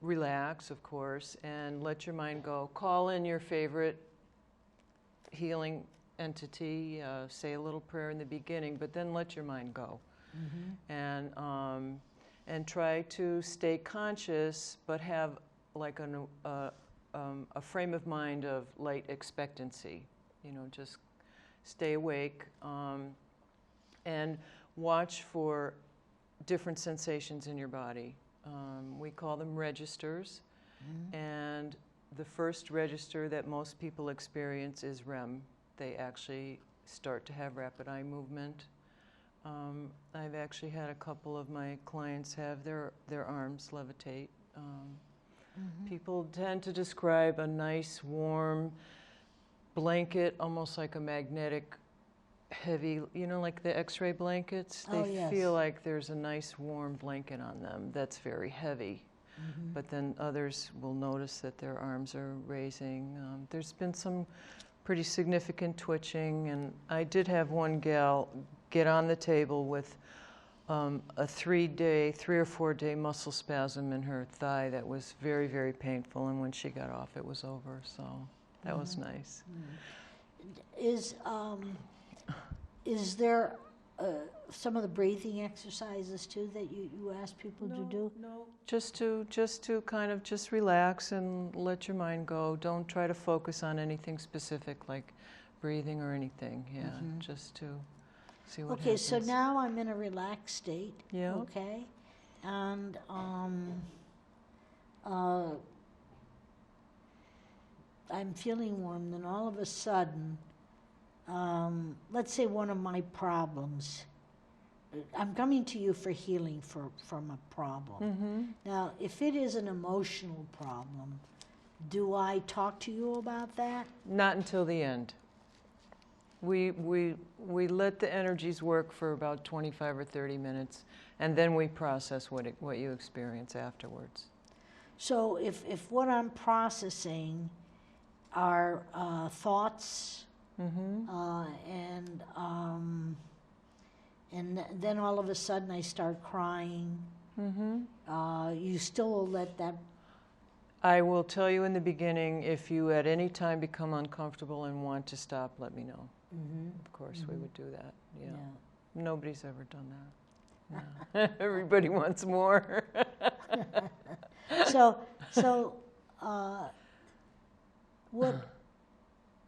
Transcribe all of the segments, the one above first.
relax, of course, and let your mind go. Call in your favorite healing entity, say a little prayer in the beginning, but then let your mind go. And try to stay conscious, but have like a frame of mind of light expectancy. You know, just stay awake and watch for different sensations in your body. We call them registers, and the first register that most people experience is REM. They actually start to have rapid eye movement. I've actually had a couple of my clients have their arms levitate. People tend to describe a nice warm blanket, almost like a magnetic heavy, you know, like the x-ray blankets. They feel like there's a nice warm blanket on them that's very heavy. But then others will notice that their arms are raising. There's been some pretty significant twitching, and I did have one gal get on the table with a 3 or 4 day muscle spasm in her thigh that was very, very painful, and when she got off it was over, so that was nice. Is there some of the breathing exercises too that you ask people to do? No, just to kind of just relax and let your mind go. Don't try to focus on anything specific like breathing or anything. Yeah, just to see what happens. Okay, so now I'm in a relaxed state. Yeah. Okay, and I'm feeling warm. Then all of a sudden, let's say one of my problems. I'm coming to you for healing from a problem. Now, if it is an emotional problem, do I talk to you about that? Not until the end. We let the energies work for about 25 or 30 minutes, and then we process what you experience afterwards. So if what I'm processing are thoughts, and then all of a sudden I start crying, you still will let that... I will tell you in the beginning, if you at any time become uncomfortable and want to stop, let me know. Of course, we would do that. Yeah. Nobody's ever done that. No. Everybody wants more. So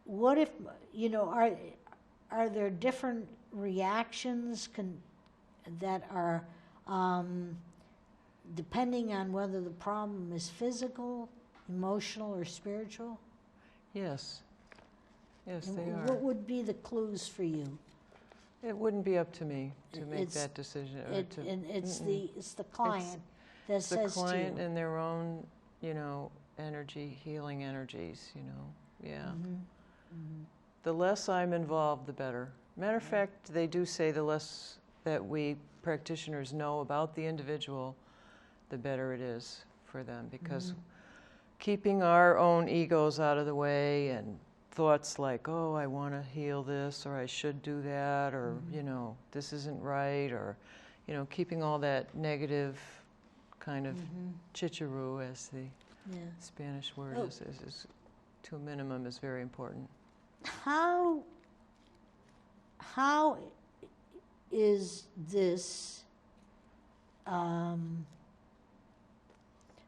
what if, you know, are there different reactions that are depending on whether the problem is physical, emotional, or spiritual? Yes. Yes, and they are. What would be the clues for you? It wouldn't be up to me to make that decision. It's the client that says to you. It's the client and their own, you know, energy, healing energies, you know, yeah. The less I'm involved, the better. Matter of fact, they do say the less that we practitioners know about the individual, the better it is for them, because keeping our own egos out of the way and thoughts like, oh, I want to heal this, or I should do that, or, you know, this isn't right, or, you know, keeping all that negative kind of chicharoo, as the Spanish word is to a minimum, is very important. How is this,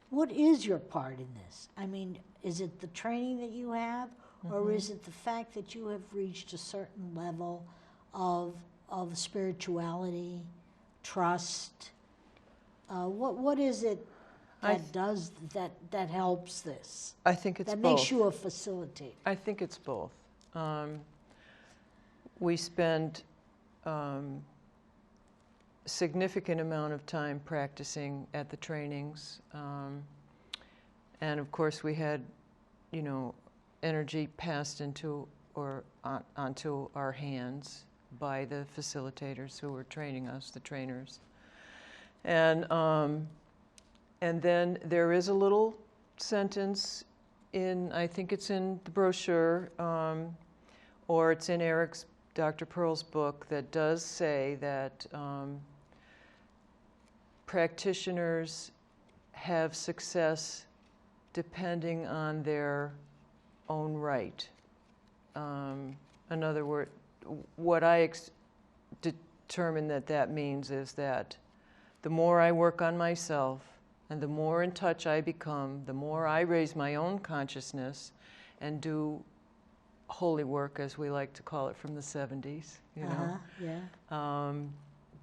what is your part in this? I mean, is it the training that you have, or is it the fact that you have reached a certain level of spirituality, trust? What is it that does that helps this? I think it's that both. Makes you a facilitator. I think it's both. We spend significant amount of time practicing at the trainings, and of course we had, you know, energy passed into or onto our hands by the facilitators who were training us, the trainers, and then there is a little sentence in, I think it's in the brochure, or it's in Dr. Pearl's book, that does say that practitioners have success depending on their own right. In other words, what I determine that means is that the more I work on myself and the more in touch I become, the more I raise my own consciousness and do holy work, as we like to call it from the 70s, you know, Yeah.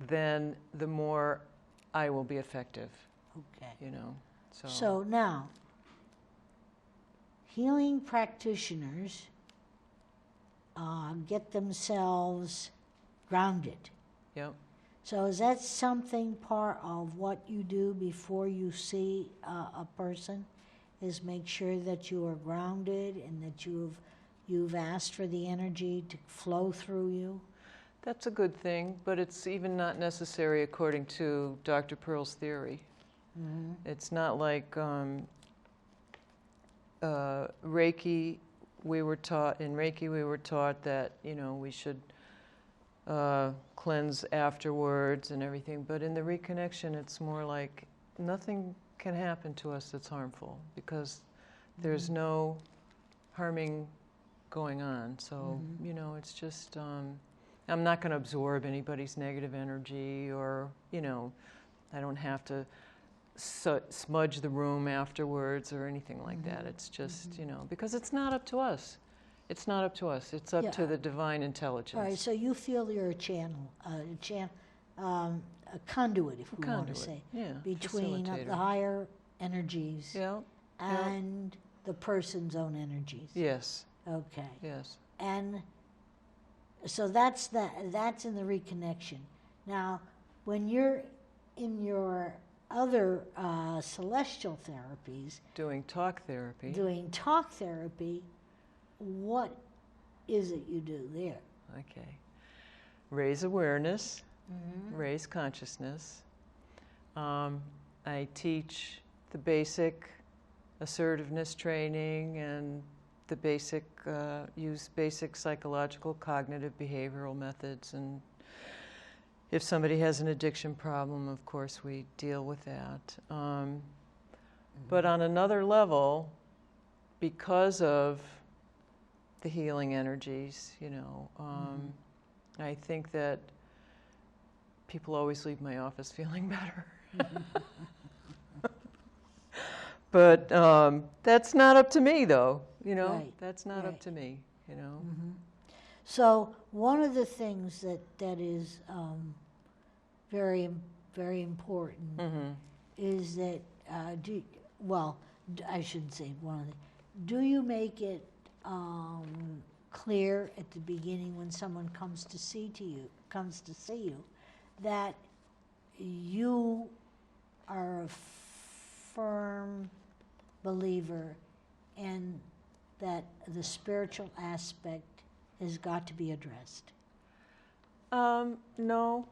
then the more I will be effective, Okay. you know. So now, healing practitioners get themselves grounded. Yep. So is that something part of what you do before you see a person? Is make sure that you are grounded and that you've asked for the energy to flow through you? That's a good thing, but it's even not necessary according to Dr. Pearl's theory. Mm-hmm. It's not like Reiki. In Reiki we were taught that, you know, we should cleanse afterwards and everything, but in the reconnection it's more like nothing can happen to us that's harmful because there's no harming going on. So, you know, it's just, I'm not going to absorb anybody's negative energy, or, you know, I don't have to smudge the room afterwards or anything like that. It's just, you know, because it's not up to us. It's not up to us. It's up to the divine intelligence. All right, so you feel you're a channel, a conduit, if we want to say, between the higher energies and the person's own energies. Yes. Okay. Yes. And so that's in the reconnection. Now, when you're in your other celestial therapies, doing talk therapy, what is it you do there? Okay. Raise awareness, raise consciousness. I teach the basic assertiveness training and the basic, use basic psychological cognitive behavioral methods. And if somebody has an addiction problem, of course, we deal with that. But on another level, because of the healing energies, you know, I think that people always leave my office feeling better. But that's not up to me, though, you know. Right. That's not up to me, you know. So one of the things that is very, very important is that, I shouldn't say one of the, do you make it clear at the beginning when someone comes to see you, that you are a firm believer and that the spiritual aspect has got to be addressed? No,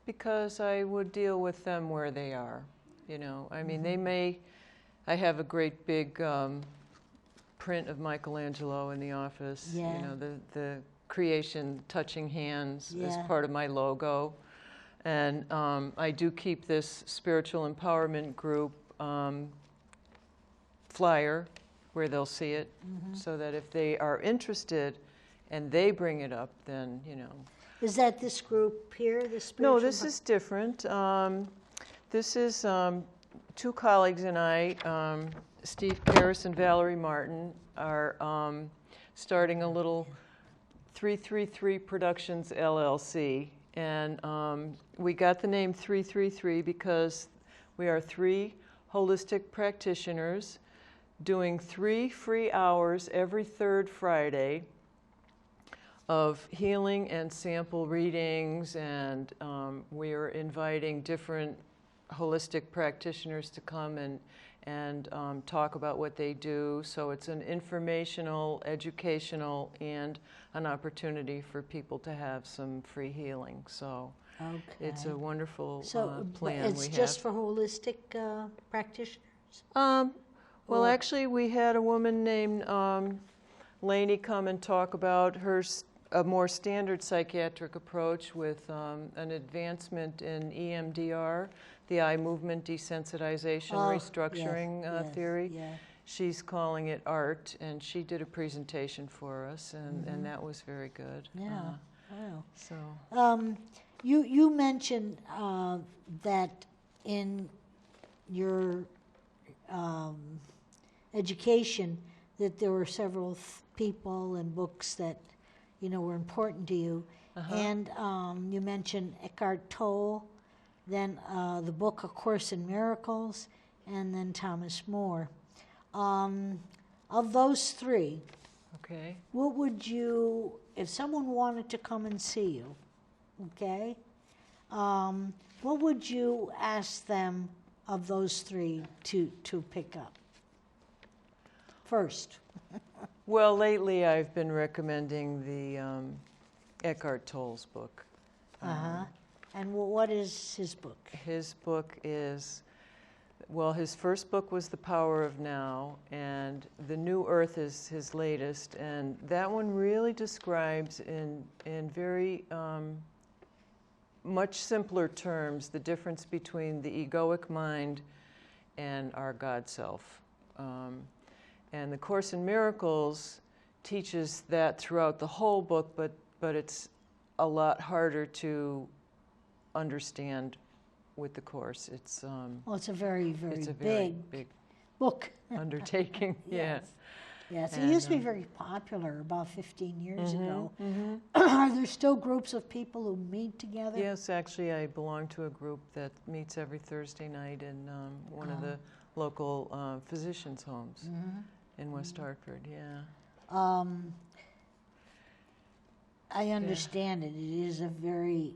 because I would deal with them where they are, you know. I mean, I have a great big print of Michelangelo in the office, you know, the creation touching hands is part of my logo. And I do keep this spiritual empowerment group flyer where they'll see it, so that if they are interested and they bring it up, then, you know. Is that this group here, the spiritual? No, this is different. This is two colleagues and I, Steve Paris and Valerie Martin, are starting a little 333 Productions LLC. And we got the name 333 because we are 3 holistic practitioners doing 3 free hours every 3rd Friday of healing and sample readings, and we are inviting different holistic practitioners to come and talk about what they do. So it's an informational, educational, and an opportunity for people to have some free healing. So it's a wonderful plan it's we have. just for holistic practitioners? Well, actually, we had a woman named Lainey come and talk about a more standard psychiatric approach with an advancement in EMDR the eye movement desensitization restructuring yes, theory. yeah. She's calling it art, and she did a presentation for us, and that was very good. Yeah. Wow. So You mentioned that in your education that there were several people and books that were important to you, and you mentioned Eckhart Tolle, then the book A Course in Miracles, and then Thomas More. Of those three, okay. what would you, if someone wanted to come and see you, okay, what would you ask them of those three to pick up first? Well, lately I've been recommending the Eckhart Tolle's book. And what is his book? His book is, well, his first book was The Power of Now, and The New Earth is his latest, and that one really describes in very much simpler terms the difference between the egoic mind and our God self. And the Course in Miracles teaches that throughout the whole book, but it's a lot harder to understand with the Course. It's It's a very, very, it's a very big book. undertaking. Yes. Yes, it And, used to be very popular about 15 years ago. Mm-hmm. Are there still groups of people who meet together? Yes, actually, I belong to a group that meets every Thursday night in one of the local physicians' homes in West Hartford. Yeah. I understand it. It is a very,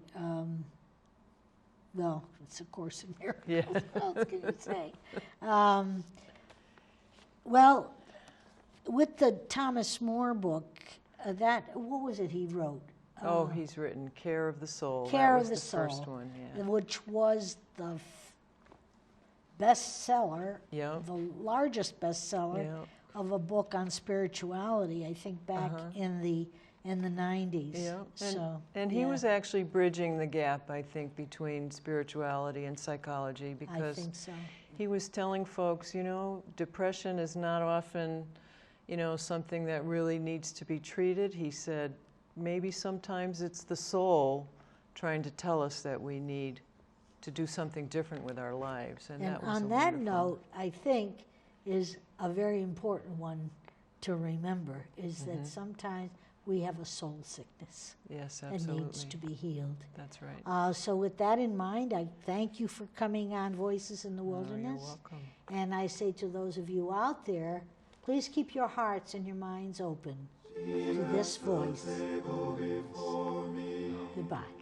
well, it's a Course in Miracles. Yeah. What else can you say? Well, with the Thomas More book, what was it he wrote? He's written Care of the Soul. Care that of was the the Soul, first one, yeah. which was the bestseller, Yeah. the largest bestseller Yeah. of a book on spirituality, I think back in the 90s. Yeah, and he was actually bridging the gap, I think, between spirituality and psychology, I because think so. he was telling folks, depression is not often, something that really needs to be treated. He said, maybe sometimes it's the soul trying to tell us that we need to do something different with our lives. And that was on that note, I think is a very important one to remember, is that sometimes we have a soul sickness yes, that absolutely. needs to be healed. That's right. So with that in mind, I thank you for coming on Voices in the Wilderness. You're welcome. And I say to those of you out there, please keep your hearts and your minds open to this voice. Goodbye.